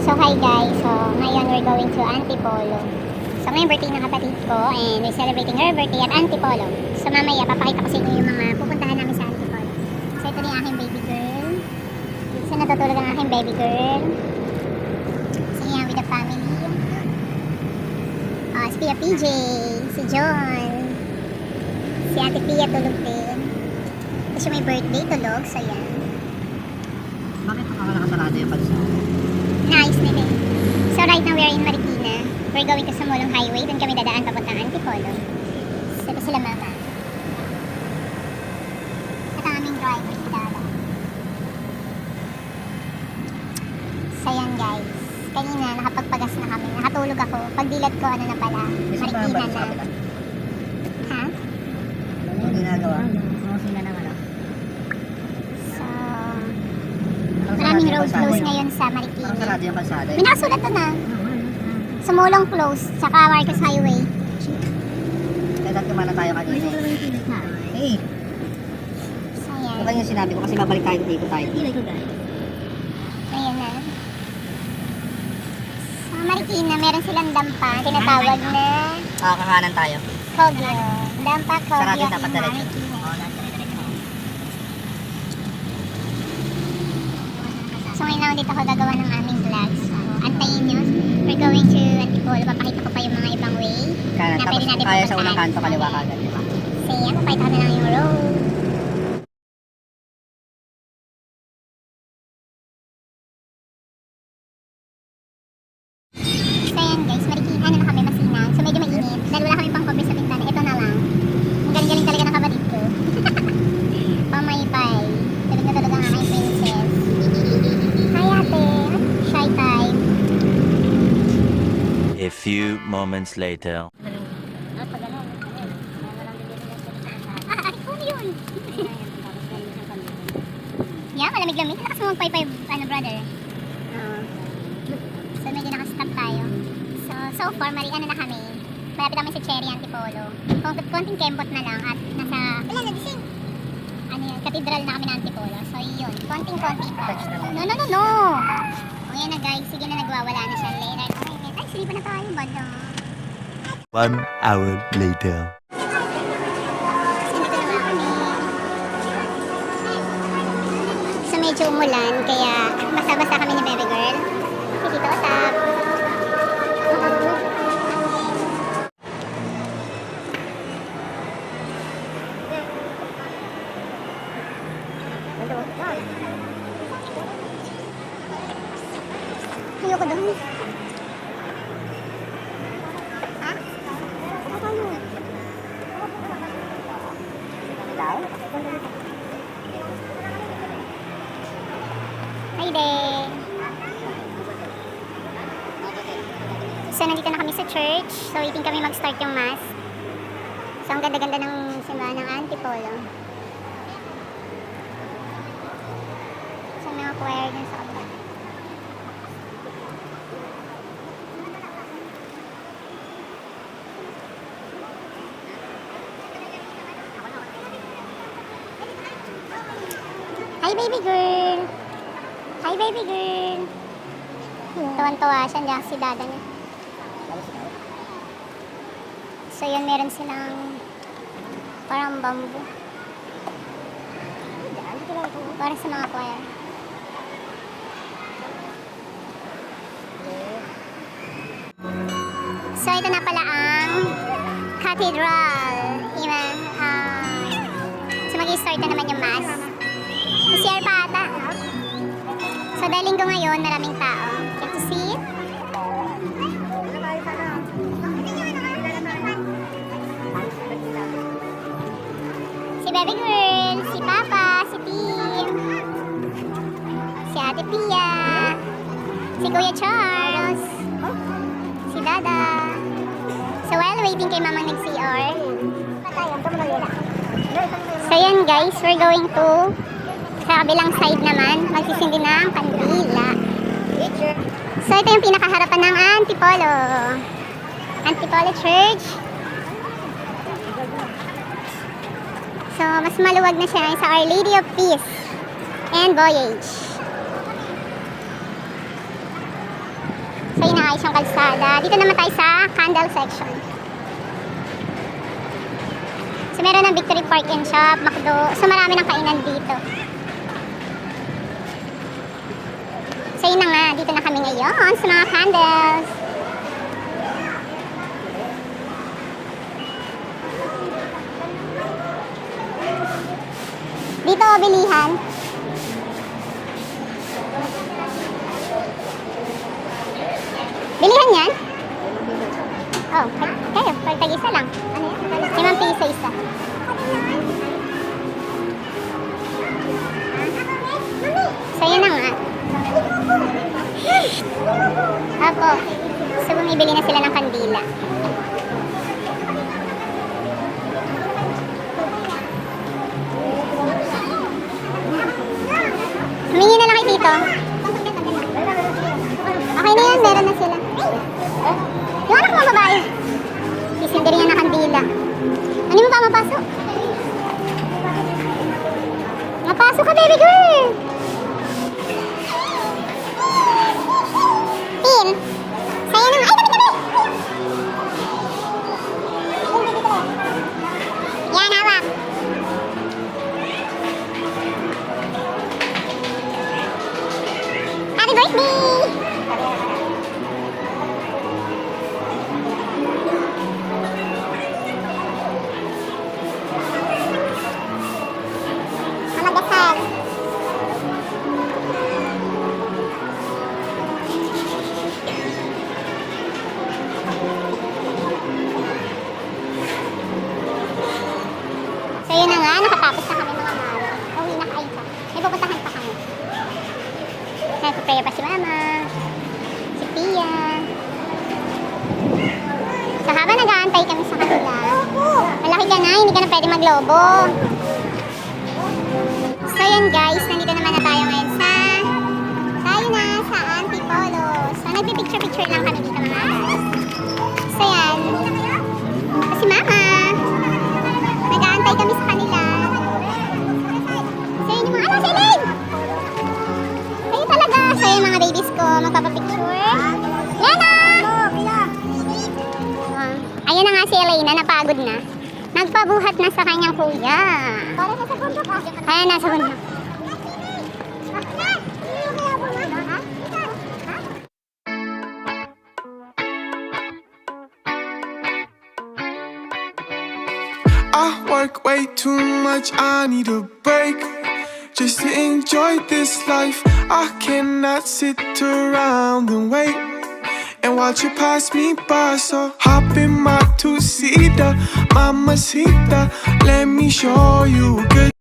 So hi guys, so ngayon we're going to Antipolo. So ngayon birthday ng kapatid ko and we're celebrating her birthday at Antipolo. So mamaya papakita ko sa inyo yung mga pupuntahan namin sa Antipolo. So ito na yung aking baby girl. So natutulog ang aking baby girl. So yan with the family. Si Pia PJ, si John, si Ate Pia tulog din. Tapos yung may birthday tulog, so yan. Bakit nakakasarado yung pansa? Nice nila. So right now we are in Marikina. We're going to Sumulong Highway. Doon kami dadaan papuntang Antipolo. So ito sila mama. Ito ang aming driver, si Dada. So yan guys. Kanina nakapagpagas na kami. Nakatulog ako. Pagdilat ko ano na pala. Marikina na. Ha? Ano yung ginagawa? Sumosina ng ano? So maraming road close ngayon sa Marikina. Nakasarado yung kalsada. May nakasulat doon na. Sumulong close, tsaka Marcos Highway. Kaya dati kumana tayo kanina. Hey! So yan. Ito yung sinabi ko kasi babalik tayo dito tayo. Ayan na. Sa Marikina, meron silang dampa. Tinatawag na Kakahanan tayo. Kogyo. Dampa Kogyo Sarado in dapat diretso. Marikina. So ngayon lang dito ako gagawa ng aming vlog. So antayin nyo. We're going to Antipolo. Papakita ko pa yung mga ibang way Kanan, na tapos pwede natin kaya sa pupuntahan. unang kanto kaliwa kagad, di ba? So yan, papakita ko na lang yung road. So yan guys, Marikina ano na kami, Masinag. So medyo mainit. Dahil wala kami pang cover sa bintana. Ito na lang. Ang galing-galing talaga ng kapatid ko. Pamaypay. Tulog na tulog ang aking princess. Hi ate. Shy time. A few moments later. Ano yun? Yeah, malamig-lamig. Lakas mo magpaypay, ano brother? So medyo nakastop tayo. So far, ano na kami. Malapit kami sa Cherry Antipolo. Konting kembot na lang at nasa, wala na, dising. Ano yun, katedral na kami na Antipolo. So yun, konting-konti pa. No. O yan na guys, sige na nagwawala na siya later. Ay, silipan na tayo, bada. 1 hour later. So medyo umulan, kaya basa-basa kami ni baby girl. Si Tito Otap. Ayoko doon. Ha? Hi there. So nandito na kami sa church. So waiting kami mag-start yung mass. So ang ganda-ganda ng simbahan ng Antipolo. So mga choir dun sa kapatid. Hi baby girl. Hi baby girl. Tuwan-tuwa siya, nandiyan si dada niya. So yun, meron silang parang bamboo. Para sa mga choir. So ito na pala ang cathedral. So mag-i-start na naman yung mass. So CR pa ata. So dahil linggo ngayon, maraming tao. Get to see it? Si baby girl, si papa, si Tim, si ate Pia, si Kuya Charles, si Dada. So while waiting kay mamang nag-CR. So yan guys, we're going to sa kabilang side naman, magsisindi ng kandila. So ito yung pinakaharapan ng Antipolo. Antipolo Church. So mas maluwag na siya sa Our Lady of Peace and Voyage. guys yung kalsada. Dito naman tayo sa candle section. So meron ng Victory Park and Shop, McDo. So marami ng kainan dito. So yun na nga, dito na kami ngayon sa mga candles. Dito bilihan. Bilihan yan? Oh, kayo, tag-isa lang. Ano yan? 5 piso isa. So yun na nga. Apo. So bumibili na sila ng kandila. Humingi na lang kay Tito. Okay na yan, meron na sila. Yung anak mo babae. Isindiri niya na kandila. Ano mo pa mapasok? Mapasok ka, baby girl! Pin! Sa'yo na. Ay, tabi-tabi! Yan, hawak. Happy birthday! Mamagasal. So yun na nga, nakatapos na kami mga maro. Uwi na kayo pa. May pupuntahan pa kami. Nagpa-prayer pa si Mama, si Pia. So habang nag-aantay kami sa kanila, malaki ka na, hindi ka na pwede maglobo. So yun guys, nandito naman na tayo ngayon tayo na sa Antipolo. So nagpipicture-picture lang kami dito mga guys. So yan, si Mama, nag-aantay kami sa kanila. So yun yung mga si Elaine! Kayo talaga. So yung mga babies ko, magpapapicture. Lena! Ayan na nga si Elena, napagod na. Nagpabuhat na sa kanyang kuya. Para nasa bundok ka? Ayan, nasa bundok. I work way too much, I need a break just to enjoy this life. I cannot sit around and wait and watch you pass me by. So hop in my two-seater, mamacita, let me show you good.